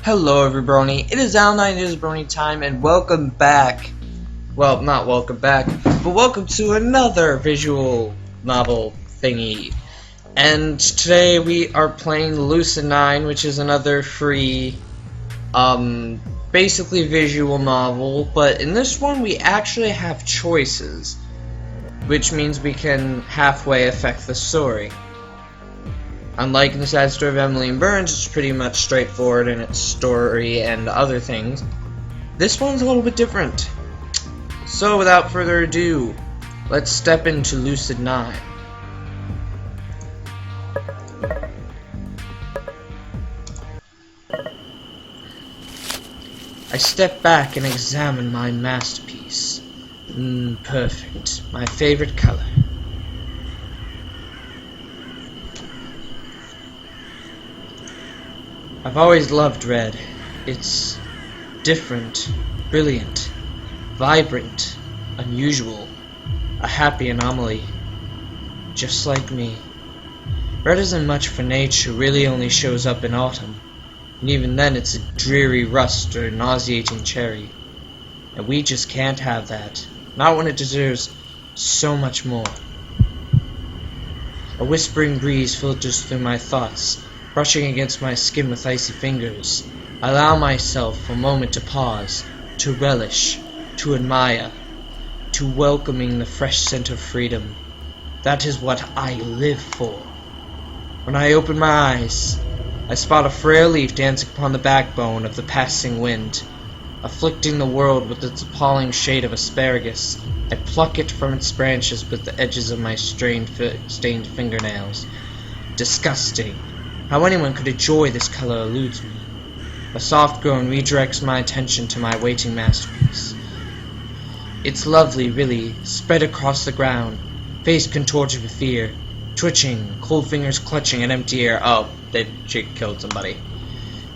Hello everybody, it is Al9, it is Brony time, and welcome back. Well, not welcome back, but welcome to another visual novel thingy. And today we are playing Lucid 9, which is another free, basically visual novel, but in this one we actually have choices, which means we can halfway affect the story. Unlike the sad story of Emily and Burns, it's pretty much straightforward in its story and other things. This one's a little bit different. So without further ado, let's step into Lucid 9. I step back and examine my masterpiece. Perfect. My favorite color. I've always loved red. It's different, brilliant, vibrant, unusual, a happy anomaly, just like me. Red isn't much for nature, really only shows up in autumn, and even then it's a dreary rust or nauseating cherry. And we just can't have that, not when it deserves so much more. A whispering breeze filters through my thoughts, brushing against my skin with icy fingers. I allow myself a moment to pause, to relish, to admire, to welcoming the fresh scent of freedom. That is what I live for. When I open my eyes, I spot a frail leaf dancing upon the backbone of the passing wind, afflicting the world with its appalling shade of asparagus. I pluck it from its branches with the edges of my stained fingernails. Disgusting. How anyone could enjoy this color eludes me. A soft groan redirects my attention to my waiting masterpiece. It's lovely, really, spread across the ground, face contorted with fear, twitching, cold fingers clutching at empty air. Oh, she killed somebody.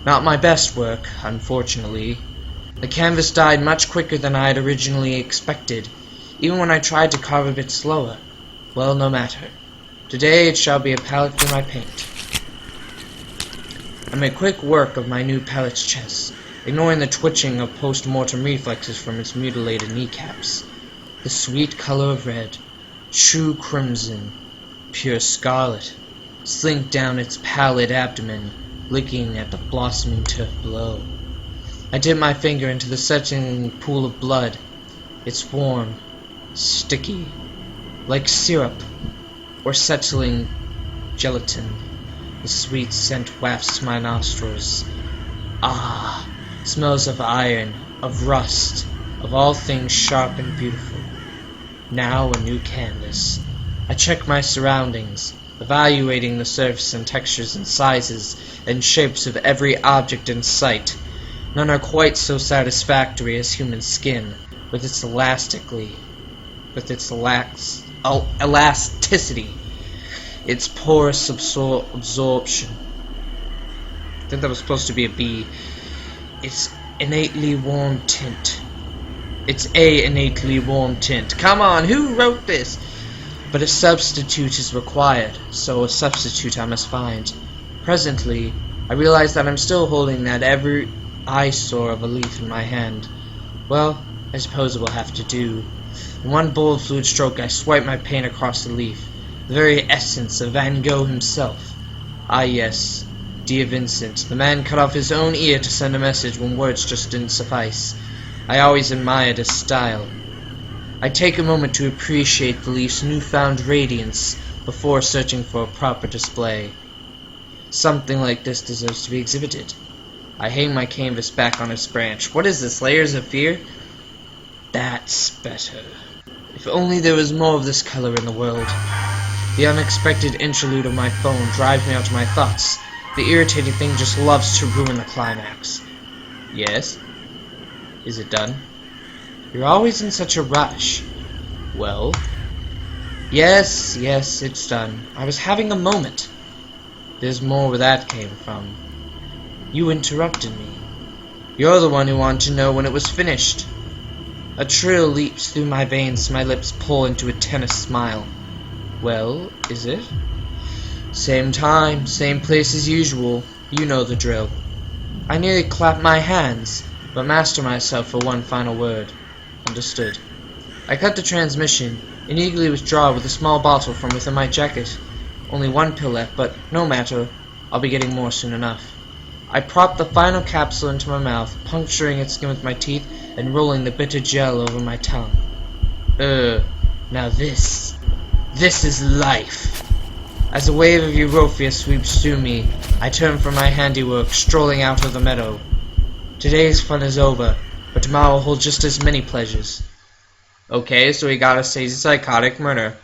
Not my best work, unfortunately. The canvas died much quicker than I had originally expected, even when I tried to carve a bit slower. Well, no matter. Today it shall be a palette for my paint. I make quick work of my new pallet's chest, ignoring the twitching of post-mortem reflexes from its mutilated kneecaps. The sweet color of red, true crimson, pure scarlet, slink down its pallid abdomen, licking at the blossoming turf below. I dip my finger into the settling pool of blood. It's warm, sticky, like syrup, or settling gelatin. The sweet scent wafts my nostrils. Ah, smells of iron, of rust, of all things sharp and beautiful. Now a new canvas. I check my surroundings, evaluating the surface and textures and sizes and shapes of every object in sight. None are quite so satisfactory as human skin, with its elasticity, its porous absorption. I think that was supposed to be a B. Its innately warm tint. It's a innately warm tint. Come on, who wrote this? But a substitute is required, so a substitute I must find. Presently, I realize that I'm still holding that every eyesore of a leaf in my hand. Well, I suppose it will have to do. In one bold fluid stroke, I swipe my paint across the leaf. The very essence of Van Gogh himself. Ah yes, dear Vincent, the man cut off his own ear to send a message when words just didn't suffice. I always admired his style. I take a moment to appreciate the leaf's newfound radiance before searching for a proper display. Something like this deserves to be exhibited. I hang my canvas back on its branch. What is this, layers of fear? That's better. If only there was more of this color in the world. The unexpected interlude of my phone drives me out of my thoughts. The irritating thing just loves to ruin the climax. Yes? Is it done? You're always in such a rush. Well? Yes, it's done. I was having a moment. There's more where that came from. You interrupted me. You're the one who wanted to know when it was finished. A thrill leaps through my veins, my lips pull into a tense smile. Well, is it? Same time, same place as usual. You know the drill. I nearly clapped my hands, but mastered myself for one final word. Understood. I cut the transmission and eagerly withdrew with a small bottle from within my jacket. Only one pill left, but no matter. I'll be getting more soon enough. I propped the final capsule into my mouth, puncturing its skin with my teeth and rolling the bitter gel over my tongue. Now this is life. As a wave of euphoria sweeps through me, I turn from my handiwork, strolling out of the meadow. Today's fun is over, but tomorrow will hold just as many pleasures. Okay, so we gotta say psychotic murder.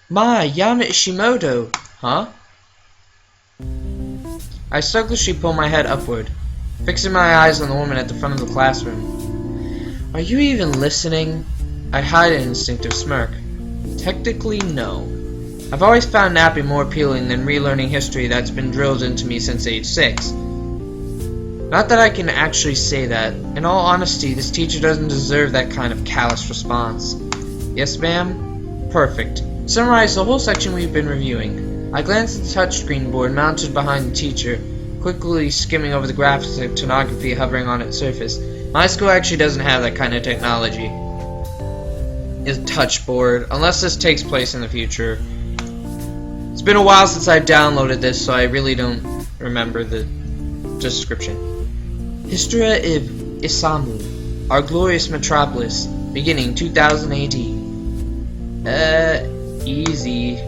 My, Yama Ishimoto! Huh? I sluggishly pull my head upward, fixing my eyes on the woman at the front of the classroom. Are you even listening? I hide an instinctive smirk. Technically, no. I've always found napping more appealing than relearning history that's been drilled into me since age 6. Not that I can actually say that. In all honesty, this teacher doesn't deserve that kind of callous response. Yes, ma'am? Perfect. Summarize the whole section we've been reviewing. I glanced at the touchscreen board mounted behind the teacher, quickly skimming over the graphics of tonography hovering on its surface. My school actually doesn't have that kind of technology. It's a touch board, unless this takes place in the future. It's been a while since I downloaded this, so I really don't remember the description. History of Isamu, our glorious metropolis, beginning 2000 AD. Easy.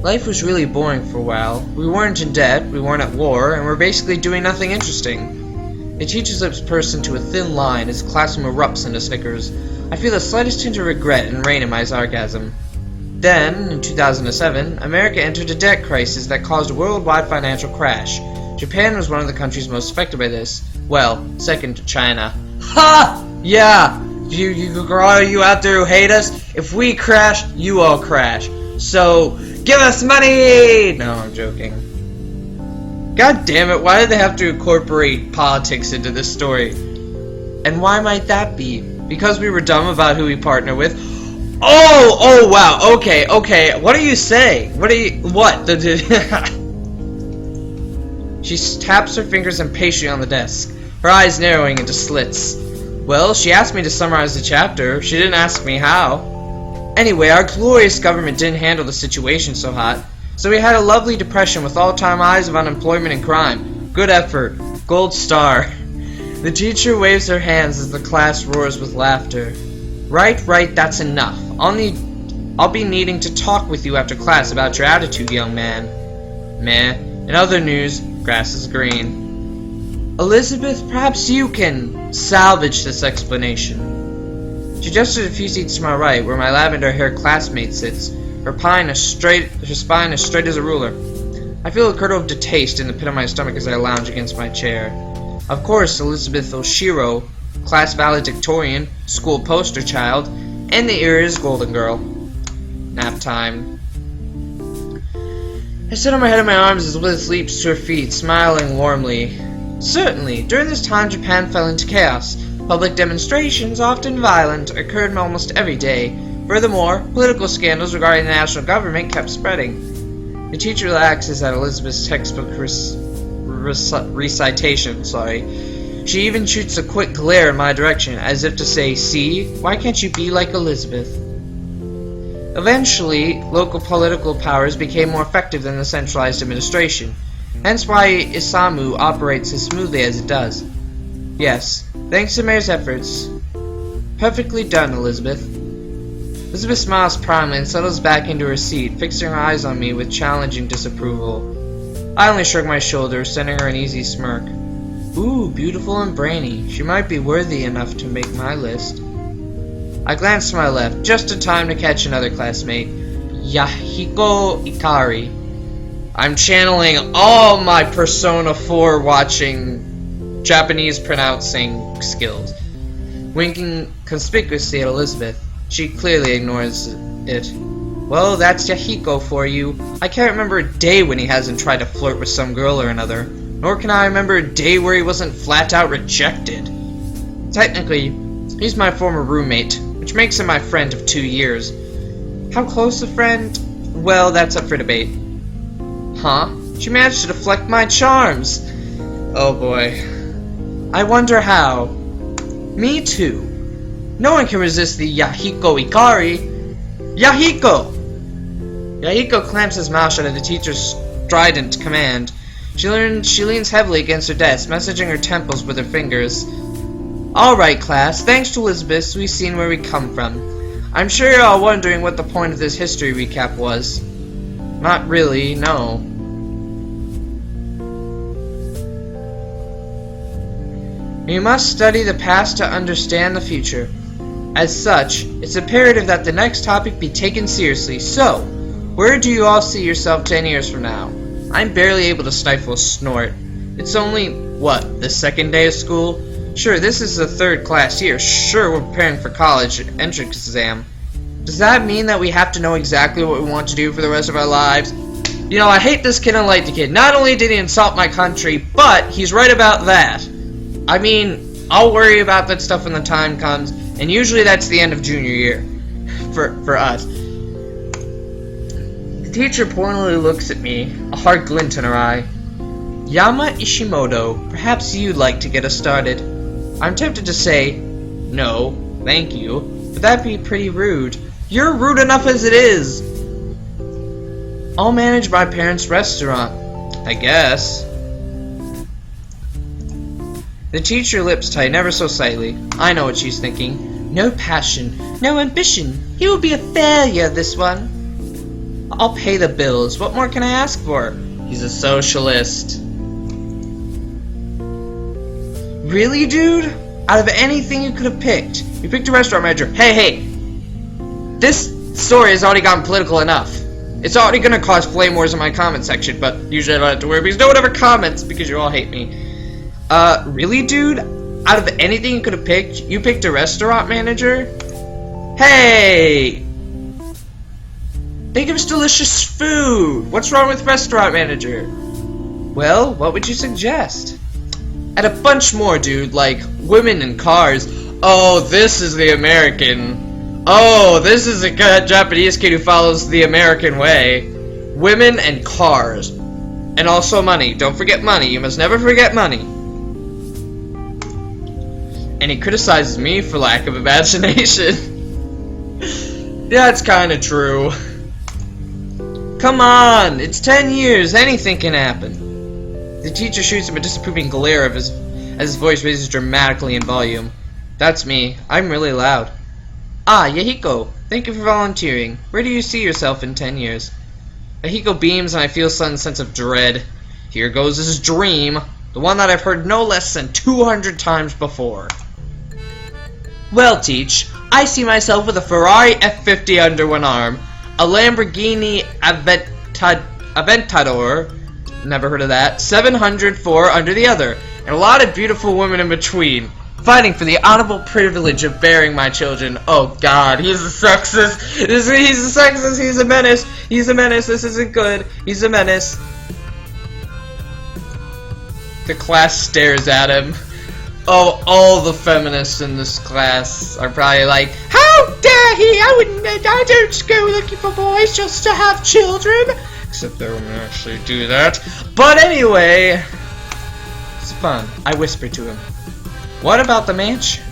Life was really boring for a while. We weren't in debt, we weren't at war, and we're basically doing nothing interesting. The teacher's lips burst into a thin line as the classroom erupts into snickers. I feel the slightest hint of regret and rein in my sarcasm. Then, in 2007, America entered a debt crisis that caused a worldwide financial crash. Japan was one of the countries most affected by this. Well, second to China. Ha! Yeah! You out there who hate us? If we crash, you all crash. So, give us money! No, I'm joking. God damn it, why did they have to incorporate politics into this story? And why might that be? Because we were dumb about who we partner with? Oh, wow, okay. What do you say? What? She taps her fingers impatiently on the desk, her eyes narrowing into slits. Well, she asked me to summarize the chapter. She didn't ask me how. Anyway, our glorious government didn't handle the situation so hot, so we had a lovely depression with all-time highs of unemployment and crime. Good effort. Gold star. The teacher waves her hands as the class roars with laughter. Right, that's enough. I'll be needing to talk with you after class about your attitude, young man. Meh. In other news, grass is green. Elizabeth, perhaps you can salvage this explanation. She gestured a few seats to my right, where my lavender-haired classmate sits, her spine as straight as a ruler. I feel a curdle of distaste in the pit of my stomach as I lounge against my chair. Of course, Elizabeth Oshiro, class valedictorian, school poster child, and the era's golden girl. Nap time. I sit on my head in my arms as Liz leaps to her feet, smiling warmly. Certainly, during this time Japan fell into chaos. Public demonstrations, often violent, occurred almost every day. Furthermore, political scandals regarding the national government kept spreading. The teacher relaxes at Elizabeth's textbook recitation. She even shoots a quick glare in my direction, as if to say, see, why can't you be like Elizabeth? Eventually, local political powers became more effective than the centralized administration, hence why Isamu operates as smoothly as it does. Yes, thanks to Mayor's efforts. Perfectly done, Elizabeth. Elizabeth smiles proudly and settles back into her seat, fixing her eyes on me with challenging disapproval. I only shrug my shoulders, sending her an easy smirk. Ooh, beautiful and brainy. She might be worthy enough to make my list. I glance to my left, just in time to catch another classmate, Yahiko Ikari. I'm channeling all my Persona 4 watching Japanese pronouncing skills. Winking conspicuously at Elizabeth, she clearly ignores it. Well, that's Yahiko for you. I can't remember a day when he hasn't tried to flirt with some girl or another. Nor can I remember a day where he wasn't flat out rejected. Technically, he's my former roommate, which makes him my friend of 2 years. How close a friend? Well, that's up for debate. Huh? She managed to deflect my charms! Oh boy. I wonder how. Me too. No one can resist the Yahiko Ikari. Yahiko! Yahiko clamps his mouth shut at the teacher's strident command. She leans heavily against her desk, messaging her temples with her fingers. Alright, class. Thanks to Elizabeth, we've seen where we come from. I'm sure you're all wondering what the point of this history recap was. Not really, no. We must study the past to understand the future. As such, it's imperative that the next topic be taken seriously. So, where do you all see yourself 10 years from now? I'm barely able to stifle a snort. It's only, what, the second day of school? Sure, this is the third class year. Sure, we're preparing for college entrance exam. Does that mean that we have to know exactly what we want to do for the rest of our lives? You know, I hate this kid and like the kid. Not only did he insult my country, but he's right about that. I mean, I'll worry about that stuff when the time comes, and usually that's the end of junior year. For us. The teacher pointedly looks at me, a hard glint in her eye. Yama Ishimoto, perhaps you'd like to get us started. I'm tempted to say, no, thank you, but that'd be pretty rude. You're rude enough as it is. I'll manage my parents' restaurant, I guess. The teacher lips tighten ever so slightly. I know what she's thinking. No passion, no ambition. He will be a failure, this one. I'll pay the bills. What more can I ask for? He's a socialist. Really, dude? Out of anything you could have picked, you picked a restaurant manager. Hey! This story has already gotten political enough. It's already gonna cause flame wars in my comment section, but usually I don't have to worry because no one ever comments because you all hate me. Really, dude? Out of anything you could have picked, you picked a restaurant manager? Hey! They give us delicious food! What's wrong with restaurant manager? Well, what would you suggest? And a bunch more, dude, like women and cars. Oh, this is the American. Oh, this is a Japanese kid who follows the American way. Women and cars. And also money. Don't forget money. You must never forget money. And he criticizes me for lack of imagination. Yeah, it's kinda true. Come on! It's 10 years. Anything can happen. The teacher shoots him a disapproving glare as his voice raises dramatically in volume. That's me. I'm really loud. Ah, Yahiko. Thank you for volunteering. Where do you see yourself in 10 years? Yahiko beams and I feel a sudden sense of dread. Here goes his dream. The one that I've heard no less than 200 times before. Well, Teach, I see myself with a Ferrari F50 under one arm, a Lamborghini Aventador, never heard of that, 704 under the other, and a lot of beautiful women in between, fighting for the honorable privilege of bearing my children. Oh God, he's a sexist. He's a sexist. He's a menace. He's a menace. This isn't good. He's a menace. The class stares at him. Oh, all the feminists in this class are probably like, how dare he? I don't go looking for boys just to have children. Except they won't actually do that. But anyway, it's fun. I whispered to him. What about the mansion?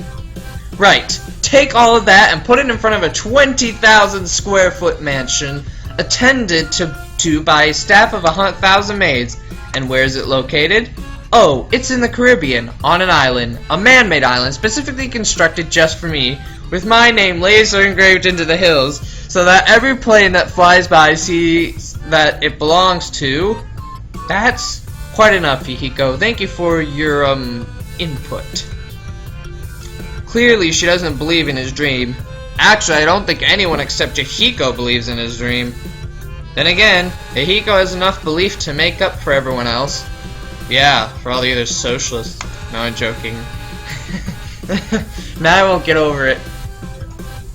Right. Take all of that and put it in front of a 20,000 square foot mansion attended to by a staff of 1,000 maids. And where is it located? Oh, it's in the Caribbean, on an island, a man-made island specifically constructed just for me, with my name laser engraved into the hills, so that every plane that flies by sees that it belongs to. That's quite enough, Yahiko. Thank you for your, input. Clearly, she doesn't believe in his dream. Actually, I don't think anyone except Yahiko believes in his dream. Then again, Yahiko has enough belief to make up for everyone else. Yeah, for all the other socialists. No, I'm joking. Now I won't get over it.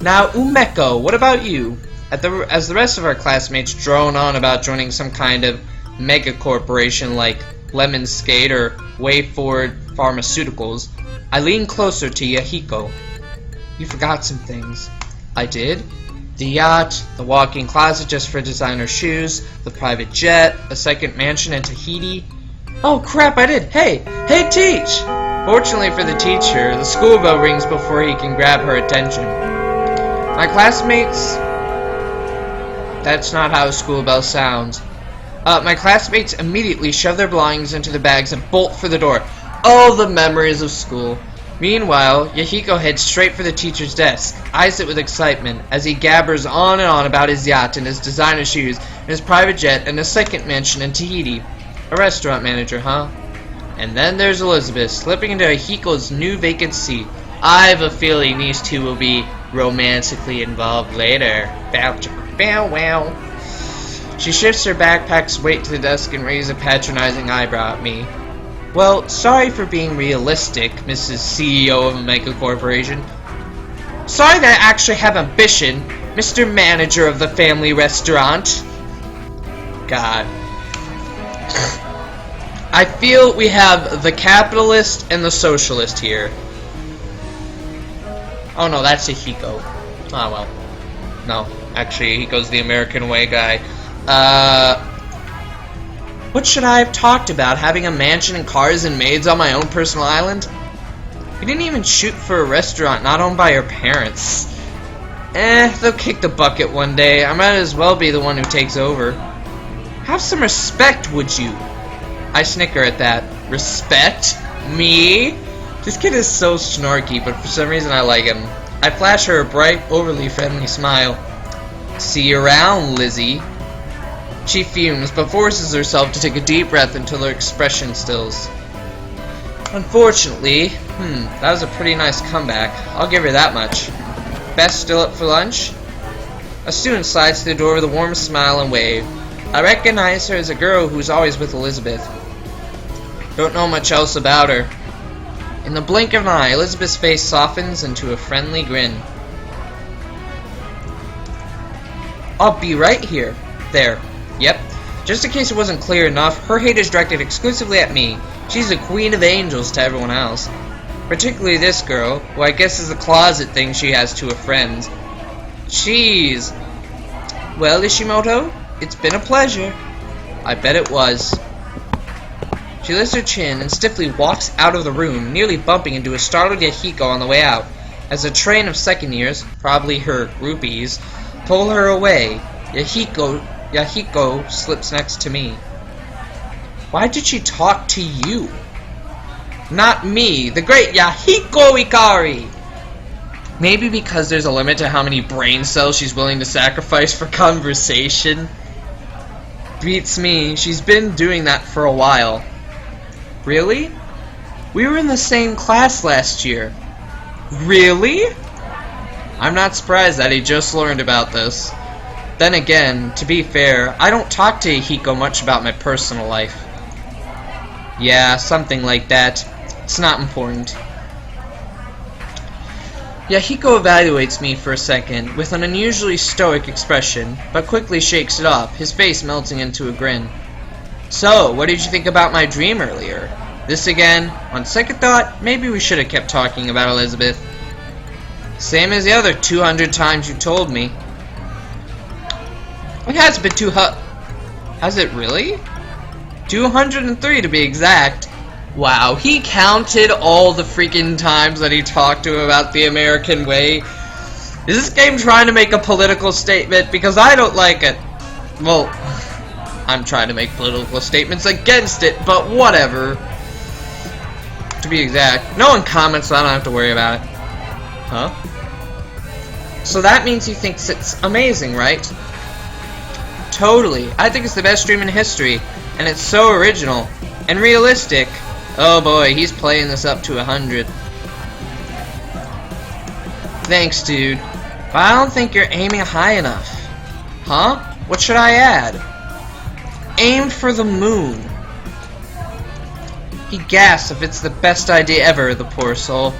Now, Umeko, what about you? As the rest of our classmates drone on about joining some kind of mega corporation like Lemon Skate or Way Forward Pharmaceuticals, I lean closer to Yahiko. You forgot some things. I did? The yacht, the walk-in closet just for designer shoes, the private jet, a second mansion in Tahiti. Oh crap, I did. Hey, Teach! Fortunately for the teacher, the school bell rings before he can grab her attention. My classmates... That's not how a school bell sounds. My classmates immediately shove their belongings into their bags and bolt for the door. Oh, the memories of school. Meanwhile, Yahiko heads straight for the teacher's desk, eyes it with excitement, as he gabbers on and on about his yacht and his designer shoes, and his private jet, and a second mansion in Tahiti. A restaurant manager, huh? And then there's Elizabeth, slipping into Yahiko's new vacant seat. I have a feeling these two will be romantically involved later. Bow wow. She shifts her backpack's weight to the desk and raises a patronizing eyebrow at me. Well, sorry for being realistic, Mrs. CEO of a mega corporation. Sorry that I actually have ambition, Mr. Manager of the family restaurant. God. I feel we have the capitalist and the socialist here. Oh no, that's Yahiko. Oh well. No, actually, Yahiko's the American way guy. What should I have talked about? Having a mansion and cars and maids on my own personal island? We didn't even shoot for a restaurant not owned by your parents. They'll kick the bucket one day. I might as well be the one who takes over. Have some respect, would you? I snicker at that. Respect? Me? This kid is so snarky, but for some reason I like him. I flash her a bright, overly friendly smile. See you around, Lizzie. She fumes, but forces herself to take a deep breath until her expression stills. Unfortunately, that was a pretty nice comeback. I'll give her that much. Beth still up for lunch? A student slides through the door with a warm smile and wave. I recognize her as a girl who's always with Elizabeth. Don't know much else about her. In the blink of an eye, Elizabeth's face softens into a friendly grin. I'll be right here. There. Yep. Just in case it wasn't clear enough, her hate is directed exclusively at me. She's the queen of angels to everyone else. Particularly this girl, who I guess is a closet thing she has to a friend. Jeez. Well, Ishimoto, it's been a pleasure. I bet it was. She lifts her chin and stiffly walks out of the room, nearly bumping into a startled Yahiko on the way out, as a train of second years, probably her groupies, pull her away. Yahiko slips next to me. Why did she talk to you? Not me, the great Yahiko Ikari! Maybe because there's a limit to how many brain cells she's willing to sacrifice for conversation. Beats me, she's been doing that for a while. Really? We were in the same class last year. Really? I'm not surprised that he just learned about this. Then again, to be fair, I don't talk to Yahiko much about my personal life. Yeah, something like that. It's not important. Yahiko evaluates me for a second with an unusually stoic expression, but quickly shakes it off, his face melting into a grin. So, what did you think about my dream earlier? This again? On second thought, maybe we should have kept talking about Elizabeth. Same as the other 200 times you told me. It has been Has it really? 203 to be exact. Wow, he counted all the freaking times that he talked to him about the American way. Is this game trying to make a political statement? Because I don't like it. Well, I'm trying to make political statements against it, but whatever. To be exact. No one comments, so I don't have to worry about it. Huh? So that means he thinks it's amazing, right? Totally. I think it's the best dream in history. And it's so original. And realistic. Oh boy, he's playing this up to 100. Thanks, dude. But I don't think you're aiming high enough. Huh? What should I add? Aim for the moon. He gasps if it's the best idea ever, the poor soul.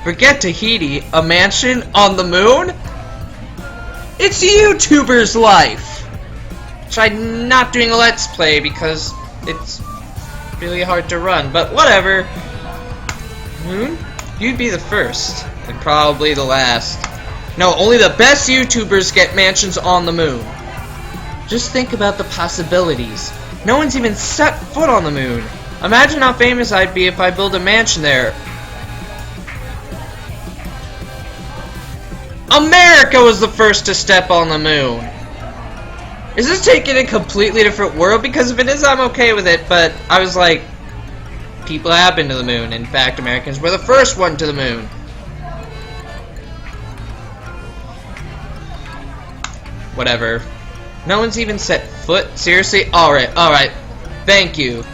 Forget Tahiti, a mansion on the moon? It's YouTuber's life! Try not doing a Let's Play because it's really hard to run, but whatever. Moon? You'd be the first, and probably the last. No, only the best YouTubers get mansions on the moon. Just think about the possibilities. No one's even set foot on the moon. Imagine how famous I'd be if I built a mansion there. America was the first to step on the moon. Is this taking a completely different world? Because if it is, I'm okay with it, but I was like, people have been to the moon. In fact, Americans were the first one to the moon. Whatever. No one's even set foot? Seriously? Alright. Thank you.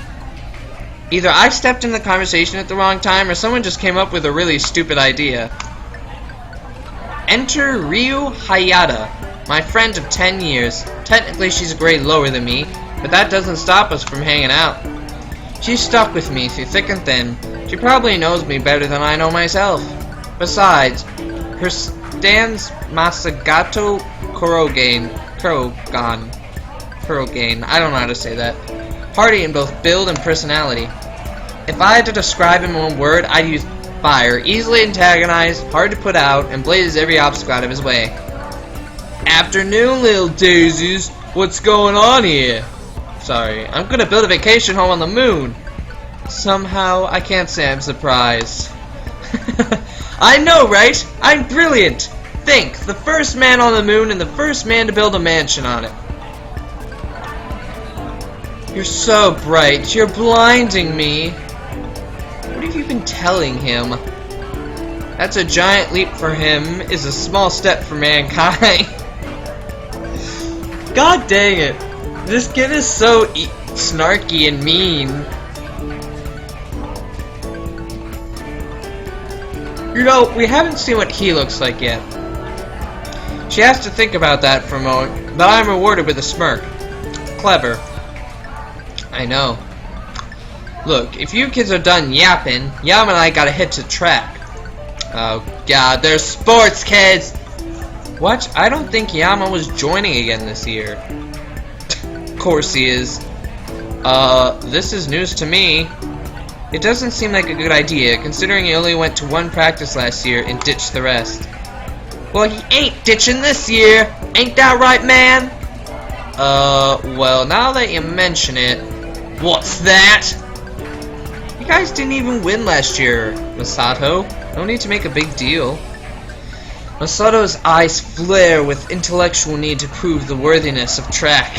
Either I stepped in the conversation at the wrong time, or someone just came up with a really stupid idea. Enter Ryu Hayata, my friend of 10 years. Technically, she's a grade lower than me, but that doesn't stop us from hanging out. She's stuck with me through thick and thin. She probably knows me better than I know myself. Besides, her stands Masagato Kurogan, I don't know how to say that. Hardy in both build and personality. If I had to describe him in one word, I'd use fire. Easily antagonized, hard to put out, and blazes every obstacle out of his way. Afternoon, little daisies. What's going on here? Sorry, I'm gonna build a vacation home on the moon. Somehow, I can't say I'm surprised. I know, right? I'm brilliant. Think, the first man on the moon and the first man to build a mansion on it. You're so bright. You're blinding me. What have you been telling him? That's a giant leap for him, is a small step for mankind. God dang it. This kid is so snarky and mean. You know, we haven't seen what he looks like yet. She has to think about that for a moment, but I'm rewarded with a smirk. Clever. I know. Look, if you kids are done yapping, Yam and I gotta hit to track. Oh god, they're sports kids! What? I don't think Yama was joining again this year. Of course he is. This is news to me. It doesn't seem like a good idea, considering he only went to one practice last year and ditched the rest. Well, he ain't ditching this year! Ain't that right, man? Well, now that you mention it... What's that? You guys didn't even win last year, Masato. No need to make a big deal. Masato's eyes flare with intellectual need to prove the worthiness of track.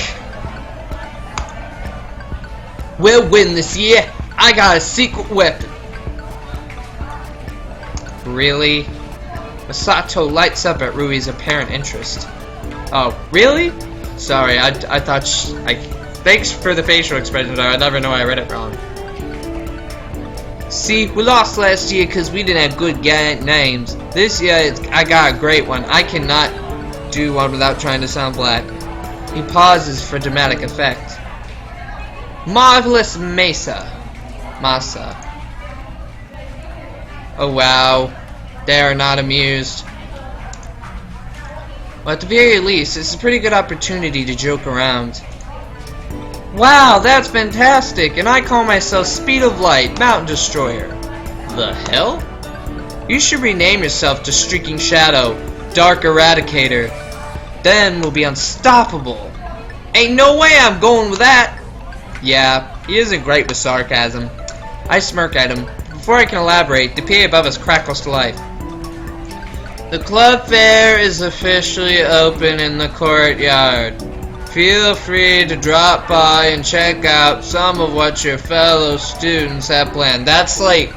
We'll win this year. I got a secret weapon. Really? Masato lights up at Rui's apparent interest. Oh, really? Sorry, I thought thanks for the facial expression, though. I never know I read it wrong. See, we lost last year because we didn't have good names. This year, I got a great one. I cannot do one without trying to sound black. He pauses for dramatic effect. Marvelous Masa. Oh wow, they are not amused. Well, at the very least, it's a pretty good opportunity to joke around. Wow, that's fantastic, and I call myself Speed of Light, Mountain Destroyer. The hell? You should rename yourself to Streaking Shadow, Dark Eradicator. Then we'll be unstoppable. Ain't no way I'm going with that. Yeah, he isn't great with sarcasm. I smirk at him. Before I can elaborate, the PA above us crackles to life. The club fair is officially open in the courtyard. Feel free to drop by and check out some of what your fellow students have planned. That's like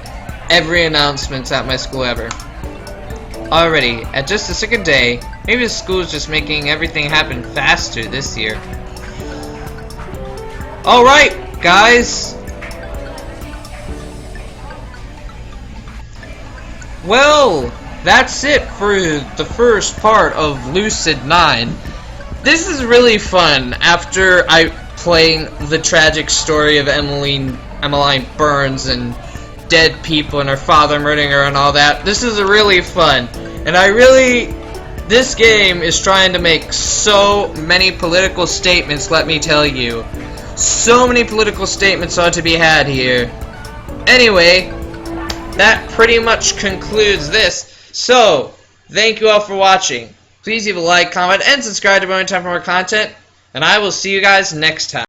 every announcement at my school ever. Already, at just the second day, maybe the school is just making everything happen faster this year. Alright, guys. Well, that's it for the first part of Lucid 9. This is really fun after playing the tragic story of Emmeline Burns and dead people and her father murdering her and all that. This is really fun. And this game is trying to make so many political statements, let me tell you. So many political statements are to be had here. Anyway, that pretty much concludes this. So, thank you all for watching. Please leave a like, comment, and subscribe to BronyTime for more content. And I will see you guys next time.